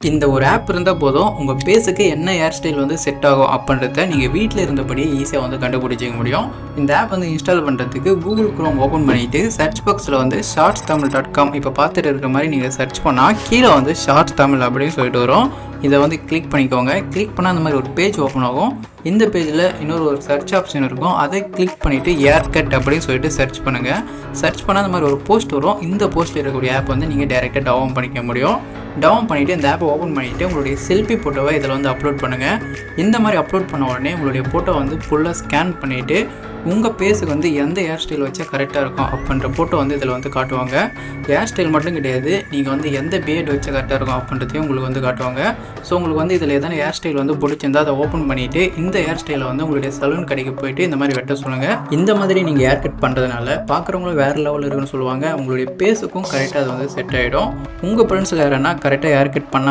இந்த ஒரு ஆப் இருந்தால் போதும் உங்கள் பேஸுக்கு என்ன ஹேர் ஸ்டைல் வந்து செட் ஆகும் அப்படின்றத நீங்கள் வீட்டில் இருந்தபடியே ஈஸியாக வந்து கண்டுபிடிச்சிக்க முடியும். இந்த ஆப் வந்து இன்ஸ்டால் பண்ணுறதுக்கு கூகுள் குரோம் ஓப்பன் பண்ணிவிட்டு சர்ச் பாக்ஸில் வந்து shortstamil.com இப்போ பார்த்துட்டு இருக்கிற மாதிரி நீங்கள் சர்ச் பண்ணால் கீழே வந்து ஷார்ட்ஸ் தமிழ் அப்படின்னு சொல்லிட்டு வரும். இதை வந்து கிளிக் பண்ணிக்கோங்க. கிளிக் பண்ணால் அந்த மாதிரி ஒரு பேஜ் ஓப்பன் ஆகும். இந்த பேஜில் இன்னொரு சர்ச் ஆப்ஷன் இருக்கும். அதை கிளிக் பண்ணிவிட்டு ஹேர் கட் அப்படின்னு சொல்லிட்டு சர்ச் பண்ணுங்கள். சர்ச் பண்ணால் அந்த மாதிரி ஒரு போஸ்ட் வரும். இந்த போஸ்ட்டில் இருக்கக்கூடிய ஆப் வந்து நீங்கள் டைரெக்டாக டவுன் பண்ணிக்க முடியும். டவுன் பண்ணிவிட்டு இந்த ஆப்பை ஓப்பன் பண்ணிவிட்டு உங்களுடைய செல்ஃபி ஃபோட்டோவை இதில் வந்து அப்லோட் பண்ணுங்கள். இந்த மாதிரி அப்லோட் பண்ண உடனே உங்களுடைய ஃபோட்டோ வந்து ஃபுல்லாக ஸ்கேன் பண்ணிவிட்டு உங்கள் பேஸுக்கு வந்து எந்த ஹேர் ஸ்டைல் வச்சா கரெக்டாக இருக்கும் அப்படின்ற ஃபோட்டோ வந்து இதில் வந்து காட்டுவாங்க. ஹேர் ஸ்டைல் மட்டும் கிடையாது, நீங்கள் வந்து எந்த பியர்ட் வச்சா கரெக்டாக இருக்கும் அப்படின்றதையும் உங்களுக்கு வந்து காட்டுவாங்க. ஸோ உங்களுக்கு வந்து இதில் எதனா ஹேர் ஸ்டைல் வந்து பிடிச்சிருந்தால் அதை ஓப்பன் பண்ணிவிட்டு இந்த ஹேர் ஸ்டைலை வந்து உங்களுடைய சலூன் கடைக்கு போயிட்டு இந்த மாதிரி வெட்ட சொல்லுங்கள். இந்த மாதிரி நீங்கள் ஹேர் கட் பண்ணுறதுனால பார்க்குறவங்களும் வேறு லெவலில் இருக்குன்னு சொல்லுவாங்க. உங்களுடைய பேஸுக்கும் கரெக்டாக அது வந்து செட் ஆகிடும். உங்கள் ஃப்ரெண்ட்ஸில் யாருன்னா கரெக்டாக ஹேர் கட் பண்ண